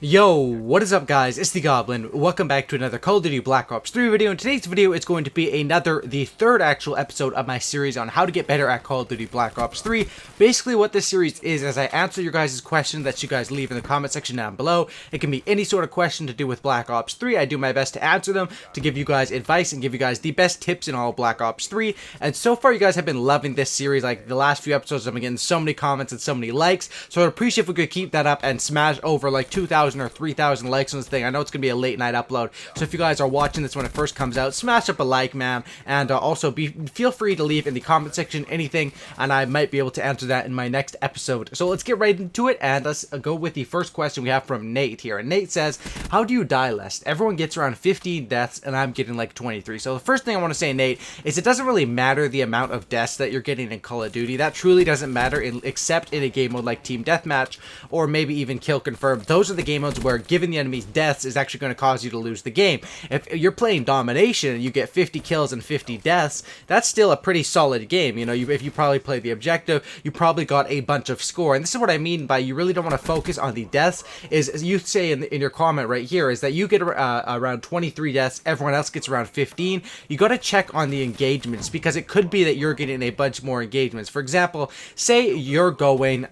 Yo, what is up guys, it's the Goblin. Welcome back to another Call of Duty Black Ops 3 video. In today's video, it's going to be the third actual episode of my series on how to get better at Call of Duty Black Ops 3. Basically what this series is I answer your guys' questions that you guys leave in the comment section down below. It can be any sort of question to do with Black Ops 3. I do my best to answer them, to give you guys advice and give you guys the best tips in all of Black Ops 3. And so far you guys have been loving this series. Like the last few episodes, I've been getting so many comments and so many likes. So I'd appreciate if we could keep that up and smash over like 2,000 or 3,000 likes on this thing. I know it's gonna be a late night upload, so if you guys are watching this when it first comes out, smash up a like, man, and also feel free to leave in the comment section anything, and I might be able to answer that in my next episode. So let's get right into it, and let's go with the first question we have from Nate here. And Nate says, how do you die less? Everyone gets around 15 deaths, and I'm getting like 23. So the first thing I want to say, Nate, is it doesn't really matter the amount of deaths that you're getting in Call of Duty. That truly doesn't matter except in a game mode like Team Deathmatch or maybe even Kill Confirm. Those are the game modes where giving the enemy's deaths is actually going to cause you to lose the game. If you're playing domination and you get 50 kills and 50 deaths, that's still a pretty solid game. You know, if you probably play the objective, you probably got a bunch of score. And this is what I mean by you really don't want to focus on the deaths. Is you say in your comment right here is that you get around 23 deaths, everyone else gets around 15. You got to check on the engagements, because it could be that you're getting a bunch more engagements. For example, say you're going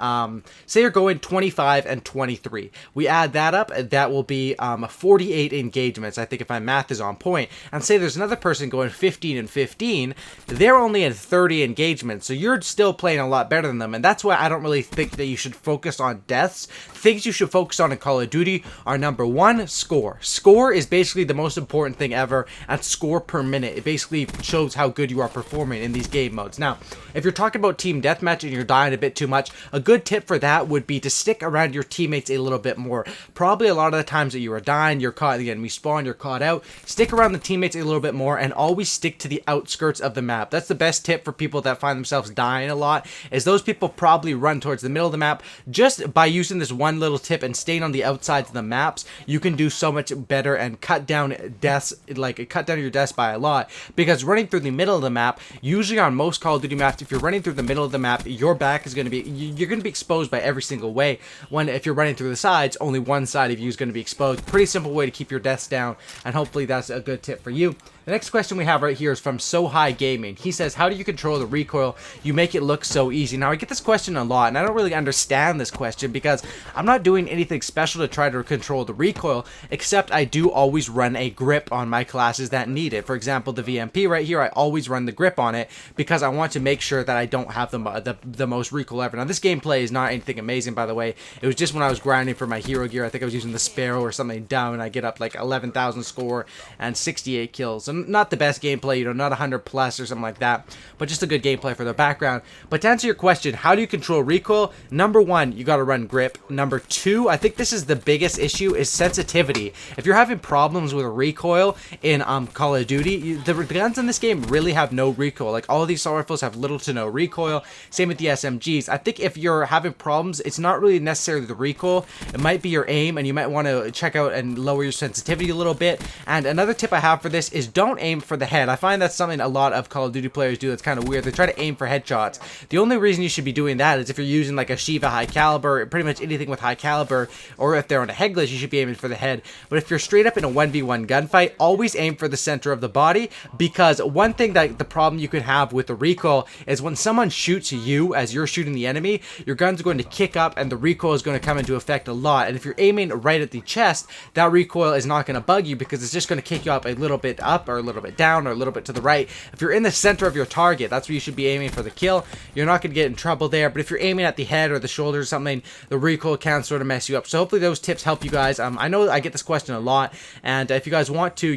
25 and 23. We add that up, that will be 48 engagements, I think, if my math is on point. And say there's another person going 15 and 15, they're only in 30 engagements, so you're still playing a lot better than them. And that's why I don't really think that you should focus on deaths. Things you should focus on in Call of Duty are, number one, score. Score is basically the most important thing ever, and score per minute. It basically shows how good you are performing in these game modes. Now, if you're talking about Team Deathmatch and you're dying a bit too much, a good tip for that would be to stick around your teammates a little bit more. Probably a lot of the times that you are dying, you're caught in the enemy spawn, you're caught out. Stick around the teammates a little bit more, and always stick to the outskirts of the map. That's the best tip for people that find themselves dying a lot, is those people probably run towards the middle of the map. Just by using this one little tip and staying on the outsides of the maps, you can do so much better and cut down deaths, like cut down your deaths by a lot. Because running through the middle of the map, usually on most Call of Duty maps, if you're running through the middle of the map, your back is going to be, you're going to be exposed by every single way. When if you're running through the sides, only one side of you is going to be exposed. Pretty simple way to keep your deaths down, and hopefully that's a good tip for you. The next question we have right here is from So High Gaming. He says, how do you control the recoil? You make it look so easy. Now, I get this question a lot, and I don't really understand this question because I'm not doing anything special to try to control the recoil, except I do always run a grip on my classes that need it. For example, the VMP right here, I always run the grip on it because I want to make sure that I don't have the most recoil ever. Now, this gameplay is not anything amazing, by the way. It was just when I was grinding for my hero gear. I think I was using the Sparrow or something down, and I get up like 11,000 score and 68 kills. And not the best gameplay, you know, not 100 plus or something like that, but just a good gameplay for the background. But to answer your question, how do you control recoil? Number one, you got to run grip. Number two, I think this is the biggest issue, is sensitivity. If you're having problems with recoil in Call of Duty, the guns in this game really have no recoil. Like all of these assault rifles have little to no recoil. Same with the SMGs. I think if you're having problems, it's not really necessarily the recoil. It might be your aim, and you might want to check out and lower your sensitivity a little bit. And another tip I have for this is don't aim for the head. I find that's something a lot of Call of Duty players do that's kind of weird. They try to aim for headshots. The only reason you should be doing that is if you're using like a Shiva high caliber, pretty much anything with high caliber, or if they're on a Hegless, you should be aiming for the head. But if you're straight up in a 1v1 gunfight, always aim for the center of the body, because one thing that the problem you can have with the recoil is when someone shoots you as you're shooting the enemy, your gun's going to kick up and the recoil is going to come into effect a lot. And if you're aiming right at the chest, that recoil is not going to bug you because it's just going to kick you up a little bit up or a little bit down or a little bit to the right. If you're in the center of your target, that's where you should be aiming for the kill. You're not going to get in trouble there. But if you're aiming at the head or the shoulder or something, the recoil can sort of mess you up. So hopefully those tips help you guys. I know I get this question a lot, and if you guys want to,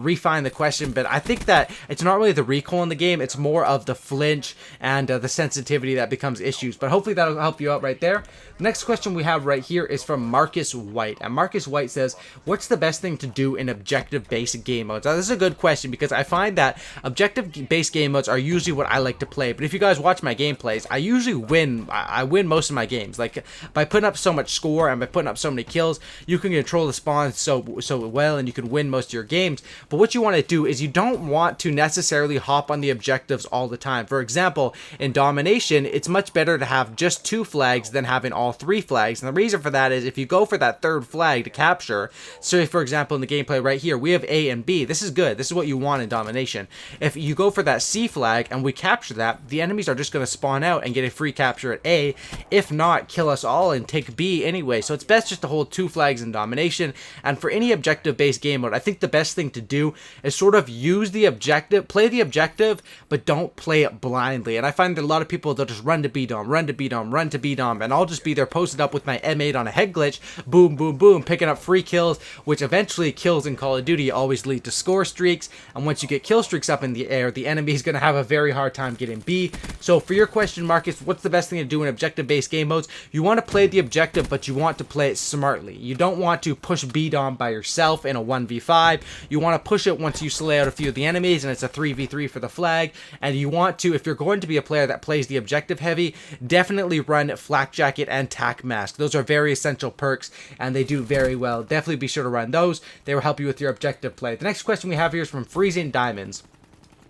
refine the question, but I think that it's not really the recoil in the game. It's more of the flinch and the sensitivity that becomes issues. But hopefully that'll help you out right there. The next question we have right here is from Marcus White. And Marcus White says, what's the best thing to do in objective-based objective-based game modes? Now, this is a good question because I find that objective-based game modes are usually what I like to play. But if you guys watch my gameplays, I usually win. I win most of my games. Like by putting up so much score and by putting up so many kills, you can control the spawn so well, and you can win most of your games. But what you want to do is you don't want to necessarily hop on the objectives all the time. For example, in domination, it's much better to have just 2 flags than having all 3 flags. And the reason for that is if you go for that 3rd flag to capture, so for example in the gameplay right here we have A and B. This is good. This is what you want in domination. If you go for that C flag and we capture that, the enemies are just going to spawn out and get a free capture at A, if not kill us all and take B anyway. So it's best just to hold 2 flags in domination. And for any objective based game mode, I think the best thing to do is sort of use the objective, play the objective, but don't play it blindly. And I find that a lot of people, they'll just run to B dom, run to B dom, run to B dom, and I'll just be there posted up with my M8 on a head glitch, boom, boom, boom, picking up free kills, which eventually kills in Call of Duty always lead to score streaks. And once you get kill streaks up in the air, the enemy is going to have a very hard time getting B. So for your question, Marcus, what's the best thing to do in objective-based game modes? You want to play the objective, but you want to play it smartly. You don't want to push B dom by yourself in a 1v5. You want to push it once you slay out a few of the enemies, and it's a 3v3 for the flag. And you want to, if you're going to be a player that plays the objective heavy, definitely run Flak Jacket and Tac Mask. Those are very essential perks, and they do very well. Definitely be sure to run those. They will help you with your objective play. The next question we have here is from Freezing Diamonds.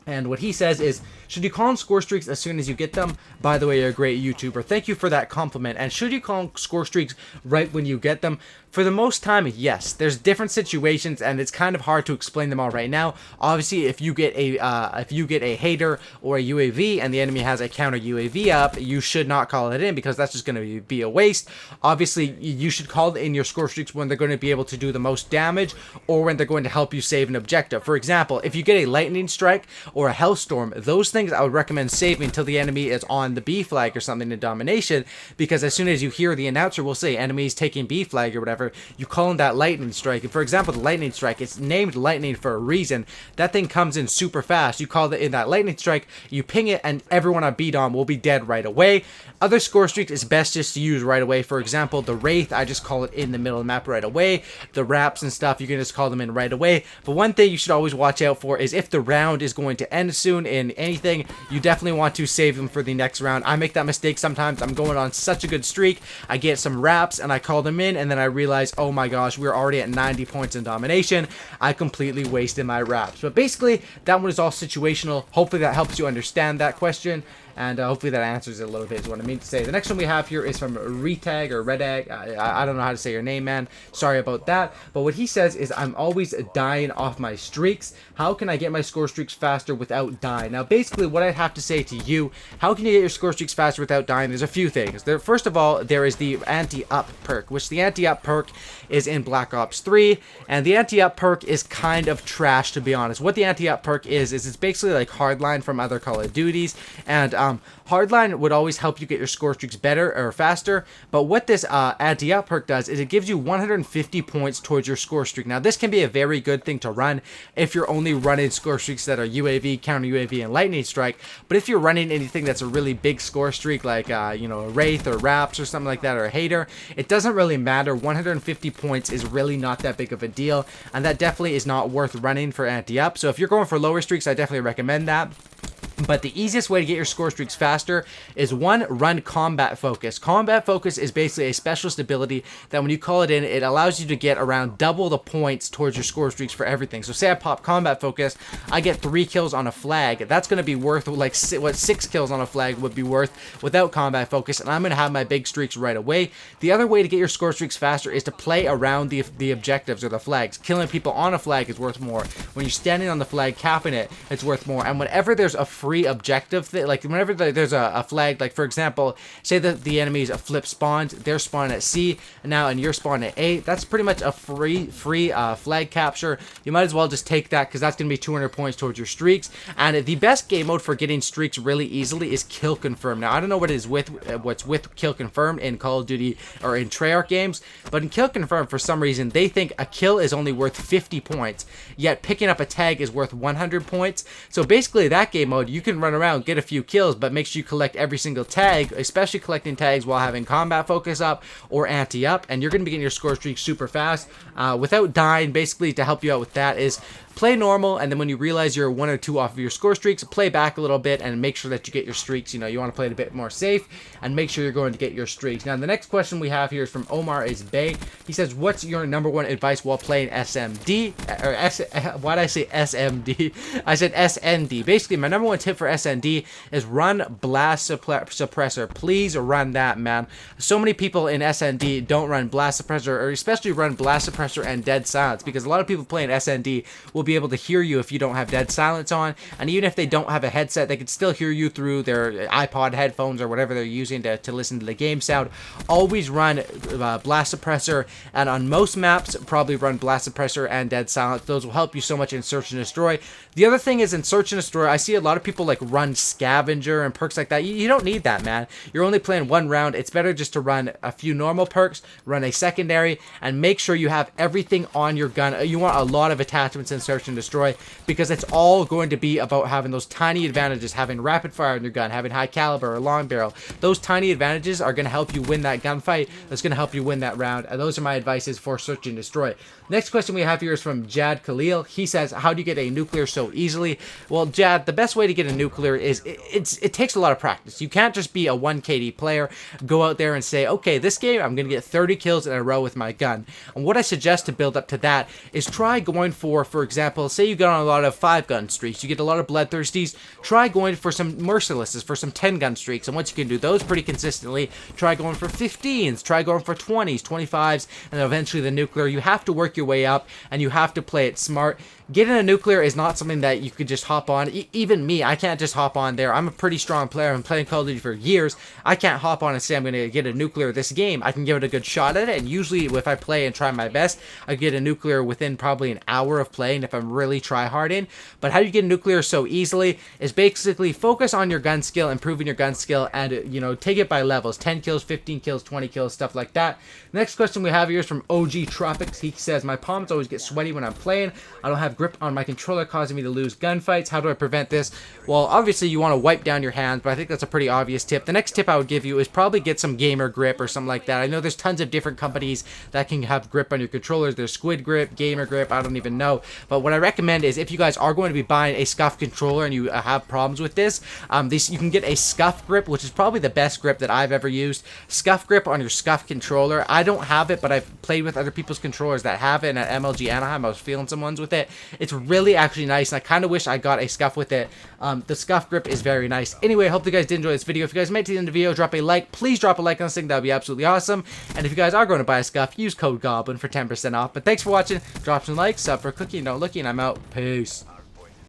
And what he says is, should you call them score streaks as soon as you get them? By the way, you're a great YouTuber. Thank you for that compliment. And should you call them score streaks right when you get them? For the most time, yes. There's different situations, and it's kind of hard to explain them all right now. Obviously, if you get a hater or a UAV and the enemy has a counter UAV up, you should not call it in because that's just going to be a waste. Obviously, you should call in your score streaks when they're going to be able to do the most damage or when they're going to help you save an objective. For example, if you get a lightning strike or a hellstorm, those things I would recommend saving until the enemy is on the B flag or something in domination, because as soon as you hear the announcer will say enemies taking B flag or whatever, you call in that lightning strike. And for example, the lightning strike, it's named lightning for a reason. That thing comes in super fast. You call it in that lightning strike, you ping it, and everyone on B dom will be dead right away. Other score streaks is best just to use right away. For example, the Wraith, I just call it in the middle of the map right away. The Wraps and stuff, you can just call them in right away. But one thing you should always watch out for is if the round is going to end soon in anything, you definitely want to save them for the next round. I make that mistake sometimes. I'm going on such a good streak, I get some Wraps and I call them in, and then I realize, oh my gosh, we're already at 90 points in domination. I completely wasted my Wraps. But basically, that one is all situational. Hopefully that helps you understand that question. And hopefully that answers it a little bit is what I mean to say. The next one we have here is from Retag or Redag. I don't know how to say your name, man. Sorry about that. But what he says is, I'm always dying off my streaks. How can I get my score streaks faster without dying? Now, basically, what I'd have to say to you, how can you get your score streaks faster without dying? There's a few things. First of all, there is the anti-up perk, which the anti-up perk is in Black Ops 3. And the anti-up perk is kind of trash, to be honest. What the anti-up perk is it's basically like Hardline from other Call of Duties. And Hardline would always help you get your score streaks better or faster, but what this anti-up perk does is it gives you 150 points towards your score streak. Now, this can be a very good thing to run if you're only running score streaks that are UAV, counter UAV, and lightning strike. But if you're running anything that's a really big score streak, like a Wraith or Wraps or something like that, or a hater, it doesn't really matter. 150 points is really not that big of a deal, and that definitely is not worth running for anti-up. So if you're going for lower streaks, I definitely recommend that. But the easiest way to get your score streaks faster is one, run Combat Focus. Combat Focus is basically a specialist ability that when you call it in, it allows you to get around double the points towards your score streaks for everything. So say I pop Combat Focus, I get 3 kills on a flag. That's going to be worth like what 6 kills on a flag would be worth without Combat Focus, and I'm going to have my big streaks right away. The other way to get your score streaks faster is to play around the objectives or the flags. Killing people on a flag is worth more. When you're standing on the flag, capping it, it's worth more. And whenever there's a free objective thing, like whenever there's a flag, like for example, say that the enemy's a flip spawns, they're spawned at C now and you're spawned at A, that's pretty much a free flag capture. You might as well just take that because that's going to be 200 points towards your streaks. And the best game mode for getting streaks really easily is Kill Confirm. Now, I don't know what it is with what's with Kill Confirm in Call of Duty or in Treyarch games, but in Kill Confirm, for some reason, they think a kill is only worth 50 points, yet picking up a tag is worth 100 points. So basically, that game mode, you can run around, get a few kills, but make sure you collect every single tag, especially collecting tags while having combat focus up or anti up, and you're going to be getting your score streak super fast without dying. Basically, to help you out with that is play normal, and then when you realize you're 1 or 2 off of your score streaks, play back a little bit and make sure that you get your streaks. You know, you want to play it a bit more safe and make sure you're going to get your streaks. Now, the next question we have here is from Omar is Bay. He says, what's your #1 advice while playing SMD? Or why did I say SMD? I said SND. Basically, my #1 tip for SND is run Blast Suppressor. Please run that, man. So many people in SND don't run Blast Suppressor, or especially run Blast Suppressor and Dead Silence, because a lot of people playing SND will be able to hear you if you don't have Dead Silence on, and even if they don't have a headset, they can still hear you through their iPod headphones or whatever they're using to listen to the game sound. Always run Blast Suppressor, and on most maps, probably run Blast Suppressor and Dead Silence. Those will help you so much in Search and Destroy. The other thing is in Search and Destroy, I see a lot of people like run Scavenger and perks like that. You don't need that, man. You're only playing 1 round. It's better just to run a few normal perks, run a secondary, and make sure you have everything on your gun. You want a lot of attachments in Search and Destroy, because it's all going to be about having those tiny advantages, having rapid fire in your gun, having high caliber or long barrel. Those tiny advantages are going to help you win that gunfight. That's going to help you win that round, and those are my advices for Search and Destroy. Next question we have here is from Jad Khalil. He says, how do you get a nuclear so easily? Well, Jad, the best way to get a nuclear is it takes a lot of practice. You can't just be a 1 KD player, go out there and say, okay, this game I'm going to get 30 kills in a row with my gun. And what I suggest to build up to that is try going for example, say you get on a lot of 5-gun streaks, you get a lot of bloodthirsties, try going for some mercilesses, for some 10-gun streaks, and once you can do those pretty consistently, try going for 15s, try going for 20s, 25s, and eventually the nuclear. You have to work your way up, and you have to play it smart. Getting a nuclear is not something that you could just hop on. Even me, I can't just hop on there. I'm a pretty strong player. I've been playing Call of Duty for years. I can't hop on and say I'm going to get a nuclear this game. I can give it a good shot at it, and usually if I play and try my best, I get a nuclear within probably an hour of playing if I'm really try-harding. But how do you get a nuclear so easily is basically focus on your gun skill, improving your gun skill, and, you know, take it by levels. 10 kills, 15 kills, 20 kills, stuff like that. Next question we have here is from OG Tropics. He says, my palms always get sweaty when I'm playing. I don't have grip on my controller, causing me to lose gunfights. How do I prevent this? Well, obviously you want to wipe down your hands, but I think that's a pretty obvious tip. The next tip I would give you is probably get some gamer grip or something like that. I know there's tons of different companies that can have grip on your controllers. There's Squid Grip, Gamer Grip, I don't even know. But what I recommend is if you guys are going to be buying a scuff controller and you have problems with this, you can get a scuff grip, which is probably the best grip that I've ever used. Scuff grip on your scuff controller. I don't have it, but I've played with other people's controllers that have it, and at MLG Anaheim I was feeling some ones with it. It's really actually nice, and I kind of wish I got a scuff with it. The scuff grip is very nice. Anyway, I hope you guys did enjoy this video. If you guys made it to the end of the video, drop a like. Please drop a like on this thing. That would be absolutely awesome. And if you guys are going to buy a scuff, use code GOBLIN for 10% off. But thanks for watching. Drop some likes, sub for cookie, no looking. I'm out. Peace.